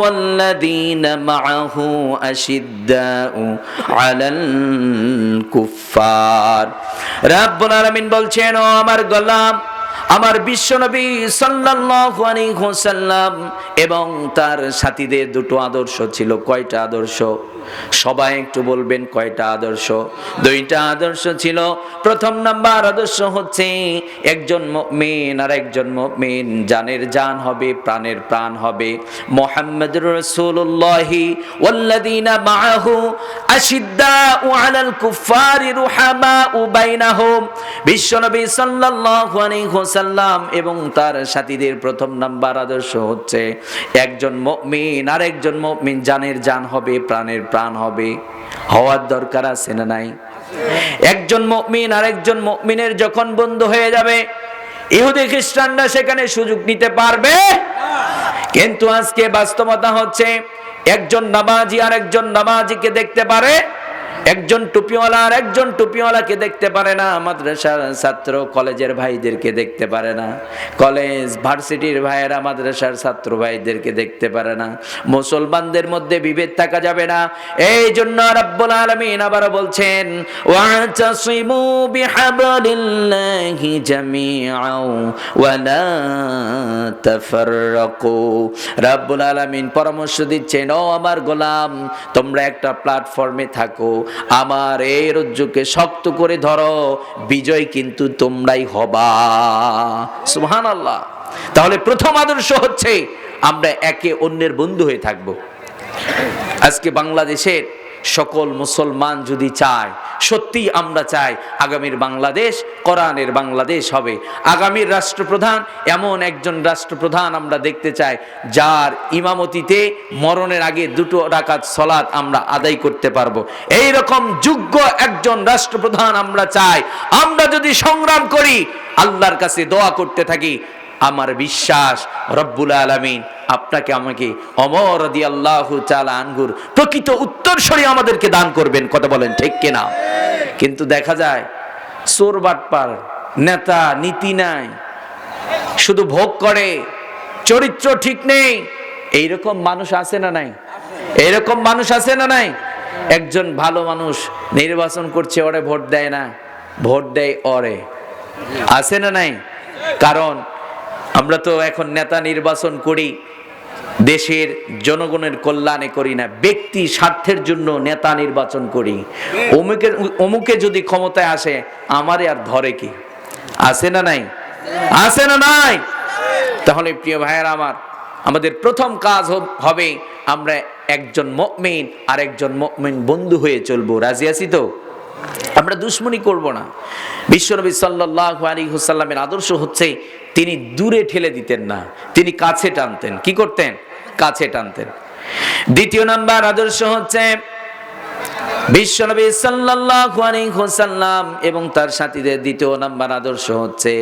والذين معه أشداء على الكفار রব্বুল আলামিন বলছেন, ও আমার গোলাম, আমার বিশ্বনবী সাল্লাল্লাহু আলাইহি ওয়াসাল্লাম এবং তার সাথীদের দুটো আদর্শ ছিল। কয়টা আদর্শ? সবাই একটু বলবেন কয়টা আদর্শ? দুইটা আদর্শ ছিল। প্রথম নাম্বার আদর্শ হচ্ছে একজন মুমিন আর একজন মুমিন জানের জান হবে, প্রাণের প্রাণ হবে। মুহাম্মদুর রাসূলুল্লাহি ওয়াল্লাযীনা মাআহু আশিদ্দাউ আলাল কুফারি রুহামাউ বাইনাহুম। বিশ্বনবী সাল্লাল্লাহু আলাইহি ওয়াসাল্লাম এবং তার সাথীদের প্রথম নাম্বার আদর্শ হচ্ছে একজন মুমিন আর একজন মুমিন জানের জান হবে, প্রাণের প্রাণ হবে। হওয়ার দরকার আছে না নাই? একজন মুমিন আর একজন মুমিনের যখন বন্ধু হয়ে যাবে, ইহুদি খ্রিস্টানরা সেখানে সুযোগ নিতে পারবে। কিন্তু আজকে বাস্তবতা হচ্ছে একজন নামাজি আর একজন নামাজিকে দেখতে পারে, একজন টুপিওয়ালা আর একজন টুপিওয়ালাকে দেখতে পারে না। মাদ্রাসার ছাত্র কলেজের ভাইদেরকে দেখতে পারে না, কলেজ ভার্সিটির ভাইয়েরা মাদ্রাসার ছাত্র ভাইদেরকে দেখতে পারে না। মুসলমানদের মধ্যে বিভেদ থাকা যাবে না। এই জন্য রব্বুল আলামিন আবার বলছেন, ওয়াতাসিমু বিহাবলিল্লাহি জামিআও ওয়া লা তাফাররাকু। রব্বুল আলামিন পরামর্শ দিচ্ছেন, ও আমার গোলাম, তোমরা একটা প্ল্যাটফর্মে থাকো, আমার এই রজ্জুকে শক্ত করে ধরো, বিজয় কিন্তু তোমরাই হবা। সুবহানাল্লাহ। তাহলে প্রথম আদর্শ হচ্ছে আমরা একে অন্যের বন্ধু হয়ে থাকব। আজকে বাংলাদেশের সকল মুসলমান যদি চায়, সত্যি আমরা চাই আগামীর বাংলাদেশ কোরআনের বাংলাদেশ হবে, আগামীর রাষ্ট্রপ্রধান এমন একজন রাষ্ট্রপ্রধান আমরা দেখতে চাই যার ইমামতিতে মরণের আগে 2 রাকাত সালাত আমরা আদায় করতে পারবো। এই রকম যোগ্য একজন রাষ্ট্রপ্রধান আমরা চাই। আমরা যদি সংগ্রাম করি, আল্লাহর কাছে দোয়া করতে থাকি, আমার বিশ্বাস রব্বুল আলামিন আপনাকে আমাকে ওমর রাদিয়াল্লাহু তাআলা আনহুর প্রকৃত উত্তরসূরি আমাদেরকে দান করবেন। কথা বলেন ঠিক কিনা? কিন্তু দেখা যায় চোর বাটপার, নেতা নীতি নাই, শুধু ভোগ করে, চরিত্র ঠিক নেই। এইরকম মানুষ আছে না নাই? এইরকম মানুষ আছে না নাই? একজন ভালো মানুষ নির্বাচন করছে, ওরে ভোট দেয় না, ভোট দেয় ওরে। আছে না নাই? কারণ আমরা তো এখন নেতা নির্বাচন করি দেশের জনগণের কল্যাণে করি না, ব্যক্তি স্বার্থের জন্য নেতা নির্বাচন করি। অমুকে যদি ক্ষমতায় আসে আমারে আর ধরে কি? আছে না নাই? আছে না নাই? তাহলে প্রিয় ভাইয়েরা আমার, আমাদের প্রথম কাজ হবে আমরা একজন মুমিন আর একজন মুমিন বন্ধু হয়ে চলবো। রাজি আছি তো? আমরা দুশ্মনী করব না। বিশ্বনবী সাল্লাল্লাহু আলাইহি ওয়াসাল্লামের আদর্শ হচ্ছে তিনি দূরে ঠেলে দিতেন না, তিনি কাছে টানতেন। কি করতেন? কাছে টানতেন। দ্বিতীয় নাম্বার আদর্শ হচ্ছে বিশ্বনবী সাল্লাল্লাহু আলাইহি ওয়াসাল্লাম এবং তার সাথীদের দ্বিতীয় নাম্বার আদর্শ হচ্ছে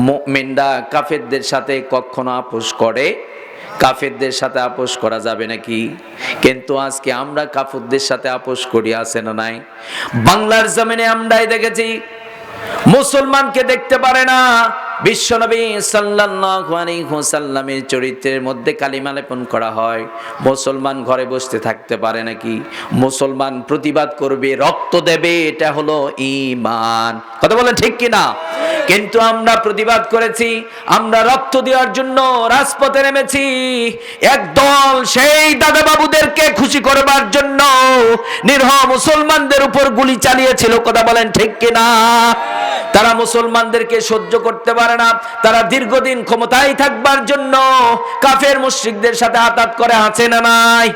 মুমিনরা কাফেরদের সাথে কখনো আপোষ করে? কাফেরদের সাথে আপোষ করা যাবে নাকি? কিন্তু আজকে আমরা কাফেরদের সাথে আপোষ করি, আছে না নাই? বাংলার জমিনে আমরাই দেখেছি মুসলমানকে দেখতে পারে না। বিশ্বনবী সাল্লাল্লাহু আলাইহি ওয়াসাল্লামের চরিত্রের মধ্যে কালিমা লেপন করা হয়, মুসলমান ঘরে বসতে থাকতে পারে নাকি? মুসলমান প্রতিবাদ করবে, রক্ত দেবে, এটা হলো ঈমান। কথা বলেন ঠিক কিনা? কিন্তু আমরা প্রতিবাদ করেছি, আমরা রক্ত দেওয়ার জন্য রাজপথে নেমেছি। একদল সেই দাদা বাবুদেরকে খুশি করবার জন্য নিরহ মুসলমানদের উপর গুলি চালিয়েছিল। কথা বলেন ঠিক কিনা? তারা মুসলমানদেরকে সহ্য করতে পারে না, তারা দীর্ঘদিন ক্ষমতায় থাকবার জন্য কাফের মুশরিকদের সাথে আতাত করে, আছে না নাই?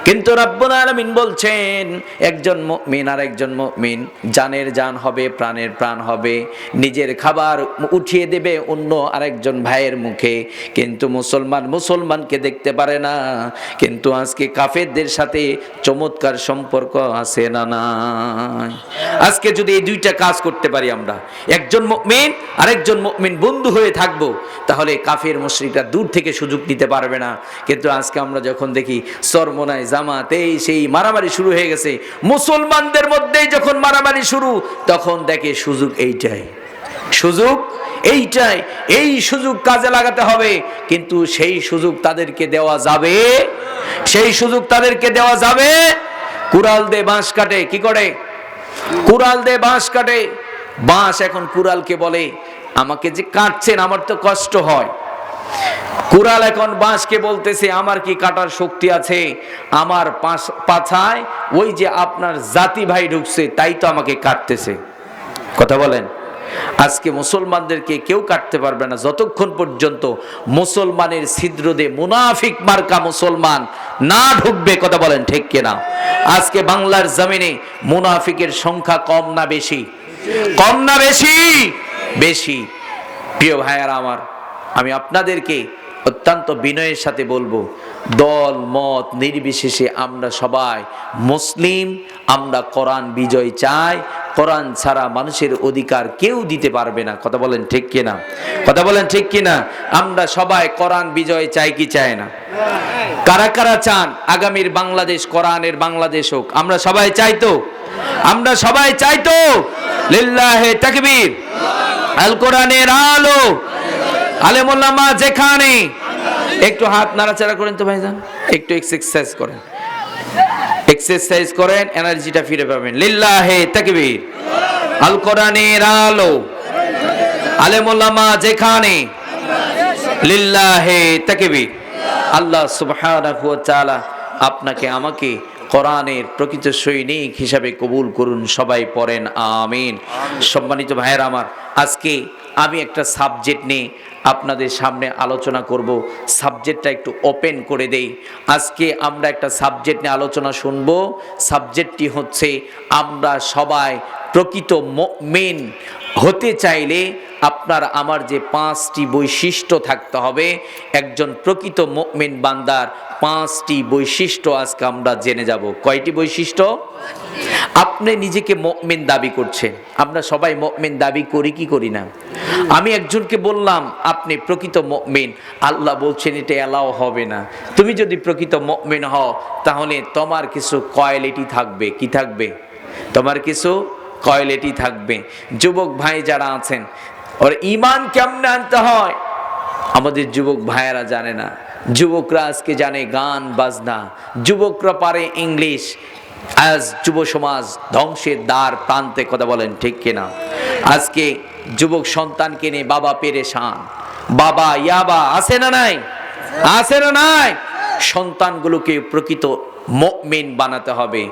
কিন্তু রব্বুল আলামিন বলছেন একজন মুমিন আর একজন মুমিন জানের জান হবে, প্রাণের প্রাণ হবে, নিজের খাবার উঠিয়ে দেবে অন্য আরেকজন ভাইয়ের মুখে। কিন্তু মুসলমান মুসলমানকে দেখতে পারে না। কিন্তু আজকে কাফেরদের সাথে চমৎকার সম্পর্ক আছে না নাই? আজকে যদি এই দুইটা কাজ করতে পারি, আমরা একজন মুমিন আর একজন মুমিন বন্ধু হয়ে থাকবো, তাহলে কাফের মুশরিকরা দূর থেকে সুযোগ নিতে পারবে না। কিন্তু আজকে আমরা যখন দেখি চরমোনায় জামাত এই সেই মারামারি শুরু হয়ে গেছে, মুসলমানদের মধ্যেই যখন মারামারি শুরু, তখন দেখে সুযোগ এইটাই, সুযোগ এইটাই, এই সুযোগ কাজে লাগাতে হবে, কিন্তু সেই সুযোগ তাদেরকে দেওয়া যাবে, সেই সুযোগ তাদেরকে দেওয়া যাবে। কুড়াল দে বাঁশ কাটে, কি করে? কুড়াল দে বাঁশ কাটে। বাঁশ এখন কুড়ালকে বলে, আমাকে যে কাটছেন আমার তো কষ্ট হয়। কুড়াল এখন বাঁশকে বলতেছে, আমার কি কাটার শক্তি আছে? আমার পাছায় ওই যে আপনার জাতি ভাই ঢুকছে, তাই তো আমাকে কাটতেছে। কথা বলেন। আজকে মুসলমানদেরকে কেউ কাটতে পারবে না যতক্ষণ পর্যন্ত মুসলমানের ছিদ্র দিয়ে মুনাফিক মার্কা মুসলমান না ঢুকবে। কথা বলেন ঠিক কিনা? আজকে বাংলার জমিনে মুনাফিকের সংখ্যা কম না বেশি? কম না বেশি? বেশি। প্রিয় ভাইয়ারা আমার, আমি আপনাদেরকে অত্যন্ত বিনয়ের সাথে বলবো, দল মত নির্বিশেষে আমরা সবাই মুসলিম, আমরা কোরআন বিজয় চাই। কোরআন ছাড়া মানুষের অধিকার কেউ দিতে পারবে না। কথা বলেন ঠিক কিনা? কথা বলেন ঠিক কিনা? আমরা সবাই কোরআন বিজয় চাই কি চাই না? কারা কারা চান আগামীর বাংলাদেশ কোরআনের বাংলাদেশ হোক? আমরা সবাই চাই তো? আমরা সবাই চাই তো? লিল্লাহে তাকবীর। আল কোরআনের আলো, আলেম ওলামা যেখানে। একটু হাত নাড়াচাড়া করেন তো ভাইজান, একটু এক্সারসাইজ করেন, এক্সারসাইজ করেন, এনার্জিটা ফিরে পাবেন। লিল্লাহে তাকবীর। আল কোরআনের আলো, আলেম ওলামা যেখানে। লিল্লাহে তাকবীর। আল্লাহ সুবহানাহু ওয়া তাআলা আপনাকে আমাকে কোরআনের প্রকৃত সৈনিক হিসাবে কবুল করুন। সবাই পড়েন আমিন। সম্মানিত ভাইয়েরা আমার, আজকে আমি একটা সাবজেক্ট নিয়ে আপনাদের সামনে আলোচনা করব। সাবজেক্টটা একটু ওপেন করে দেই। আজকে আমরা একটা সাবজেক্ট নিয়ে আলোচনা শুনব। সাবজেক্টটি হচ্ছে, আমরা সবাই প্রকৃত মুমিন হতে চাইলে আপনার আমার যে 5টি বৈশিষ্ট্য থাকতে হবে। একজন প্রকৃত মুমিন বান্দার 5টি বৈশিষ্ট্য আজকে আমরা জেনে যাব। কয়টি বৈশিষ্ট্য? আপনি নিজেকে মুমিন দাবি করছেন, আমরা সবাই মুমিন দাবি করি কি করি না? আমি একজনকে বললাম আপনি প্রকৃত মুমিন, আল্লাহ বলছেন এটা এলাও হবে না। তুমি যদি প্রকৃত মুমিন হও তাহলে তোমার কিছু কোয়ালিটি থাকবে। কি থাকবে? তোমার কিছু কোয়ালিটি থাকবে। যুবক ভাই যারা আছেন, ওর ঈমান কেমনে আনতে হয় আমাদের যুবক ভাইয়েরা জানে না। যুবকরা আজকে জানে গান বাজনা, যুবকরা পারে ইংলিশ। আজ যুব সমাজ ধ্বংসের দ্বার প্রান্তে। কথা বলেন ঠিক কিনা? আজকে যুবক সন্তানকে নিয়ে বাবা পেরেশান, বাবা ইয়াবা আছে না নাই? আছে না নাই? সন্তানগুলোকে প্রকৃত মুমিন বানাতে হবে।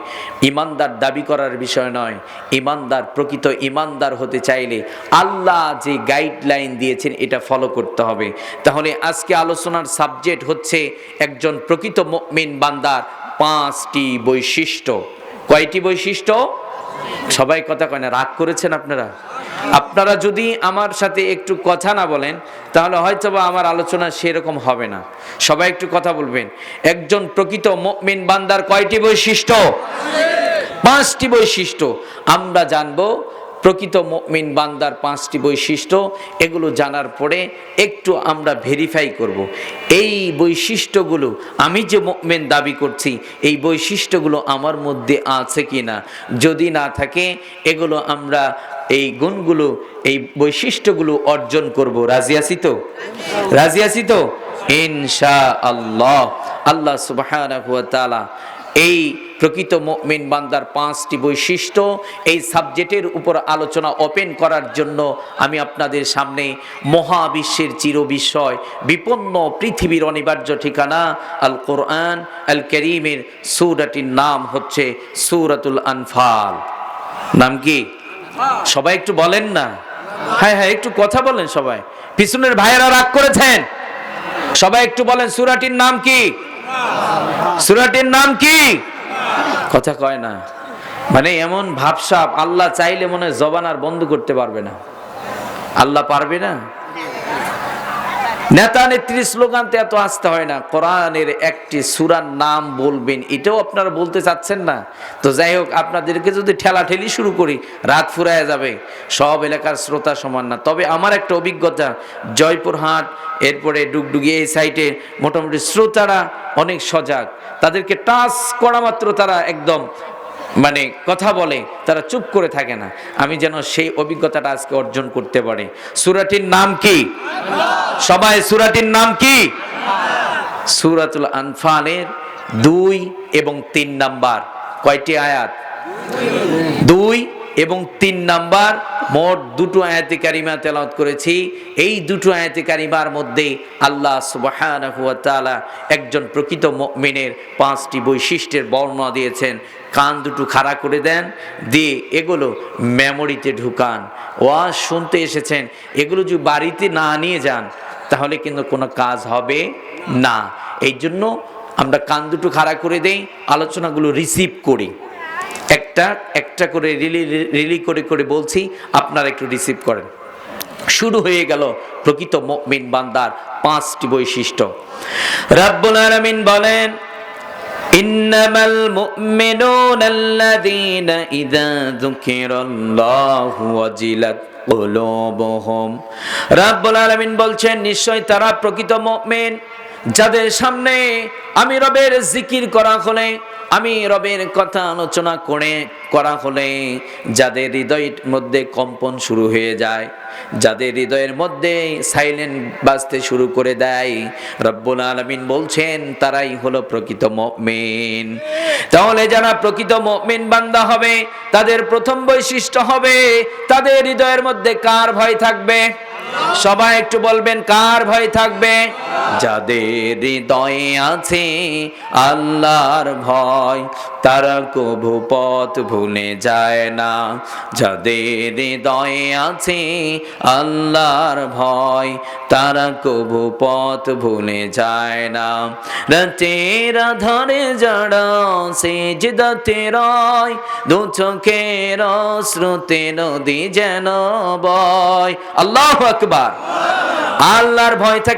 ইমানদার দাবি করার বিষয় নয়, ইমানদার প্রকৃত ইমানদার হতে চাইলে আল্লাহ যে গাইডলাইন দিয়েছেন এটা ফলো করতে হবে। তাহলে আজকে আলোচনার সাবজেক্ট হচ্ছে একজন প্রকৃত মুমিন বান্দার 5টি বৈশিষ্ট্য। কয়টি বৈশিষ্ট্য? সবাই কথা কয় না, রাগ করেছেন আপনারা? আপনারা যদি আমার সাথে একটু কথা না বলেন তাহলে হয়তো বা আমার আলোচনা সেরকম হবে না। সবাই একটু কথা বলবেন। একজন প্রকৃত মুমিন বান্দার কয়টি বৈশিষ্ট্য? 5টি বৈশিষ্ট্য আমরা জানবো। প্রকৃত মুমিন বান্দার 5টি বৈশিষ্ট্য, এগুলো জানার পরে একটু আমরা ভেরিফাই করব এই বৈশিষ্ট্যগুলো আমি যে মুমিন দাবি করছি এই বৈশিষ্ট্যগুলো আমার মধ্যে আছে কিনা। যদি না থাকে এগুলো আমরা এই গুণগুলো এই বৈশিষ্ট্যগুলো অর্জন করব। রাজি আছি তো? রাজি আছি তো? ইনশাআল্লাহ। আল্লাহ সুবহানাহু ওয়া তাআলা এই প্রকৃত মুমিন বান্দার 5টি বৈশিষ্ট্য এই সাবজেক্টের উপর আলোচনা ওপেন করার জন্য আমি আপনাদের সামনে মহাবিশ্বের চিরবিস্ময় বিপন্ন পৃথিবীর অনিবার্য ঠিকানা আল কোরআন আল কারীমের সূরাটির নাম হচ্ছে সূরাতুল আনফাল। নাম কি? সবাই একটু বলেন না। হ্যাঁ হ্যাঁ, একটু কথা বলেন সবাই। পিছনের ভাইয়েরা রাগ করেছেন, সবাই একটু বলেন সূরাটির নাম কি? সূরাটির নাম কি? কথা কয় না। মানে এমন ভাবসাব, আল্লাহ চাইলে মনে হয় জবান আর বন্ধ করতে পারবে না। আল্লাহ পারবে না? নেতা নেত্রীর স্লোগানতে এত আসতে হয় না। কোরআনের একটি সূরার নাম বলবেন, এটাও আপনারা বলতে চাচ্ছেন না তো। যাই হোক, আপনাদেরকে যদি ঠেলাঠেলি শুরু করি রাত ফুরায় যাবে। সব এলাকার শ্রোতা সমান না। তবে আমার একটা অভিজ্ঞতা, জয়পুরহাট এরপরে ডুগডুগি এই সাইটে মোটামুটি শ্রোতারা অনেক সজাগ। তাদেরকে টাচ করা মাত্র তারা একদম মানে কথা বলে, তারা চুপ করে থাকে না। আমি যেন সেই অভিজ্ঞতাটা আজকে অর্জন করতে পারি। সূরাটির নাম কি? সবাই সূরাটির নাম কি? সূরাতুল আনফালের 2 এবং 3 নাম্বার কয়টি আয়াত? 2 এবং 3 নাম্বার, মোট দুটো আয়াতে কারিমা তেলাওয়াত করেছি। এই দুটো আয়াতে কারিমার মধ্যে আল্লাহ সুবহানাহু ওয়া তাআলা একজন প্রকৃত মুমিনের 5টি বৈশিষ্ট্যের বর্ণনা দিয়েছেন। কান দুটো খাড়া করে দেন, দিয়ে এগুলো মেমোরিতে ঢুকান। ওয়াজ শুনতে এসেছেন, এগুলো যদি বাড়িতে না নিয়ে যান তাহলে কিন্তু কোনো কাজ হবে না। এই জন্য আমরা কান দুটো খাড়া করে দেই, আলোচনাগুলো রিসিভ করি। একটা একটা করে রিলি করে করে বলছি, আপনারা একটু রিসিভ করেন। শুরু হয়ে গেল প্রকৃত মুমিন বান্দার 5টি বৈশিষ্ট্য। রাব্বুল আলামিন বলেন, ইন্নামাল মুমিনুনা আল্লাযীনা ইযা যুকিরাল্লাহু ওয়াজিলাত কুলুবুহুম। রাব্বুল আলামিন বলছেন, নিশ্চয় তারা প্রকৃত মুমিন যাদের সামনে আমি রবের জিকির করা হলে, আমি রবের কথা আলোচনা করা হলে যাদের হৃদয়ের মধ্যে কম্পন শুরু হয়ে যায়, যাদের হৃদয়ের মধ্যে সাইলেন্ট বাজতে শুরু করে দেয়, রব্বুল আলামিন বলছেন তারাই হলো প্রকৃত মুমিন। তাহলে যারা প্রকৃত মুমিন বান্দা হবে তাদের প্রথম বৈশিষ্ট্য হবে তাদের হৃদয়ের মধ্যে কার ভয় থাকবে? সবাই একটু বলবেন, কার ভয় থাকবে? যাদের হৃদয়ে আছে আল্লাহর ভয় তারা কভু পথ ভুলে যায় না। যাদের হৃদয়ে আছে আল্লাহর ভয় তারা কভু পথ ভুলে যায় না। রাতের আধারে যারা সিজদাতে রয়, দু চোখের অশ্রুতে নদী যেন বয়। আল্লাহু আকবার। আল্লাহর ভয় থাকে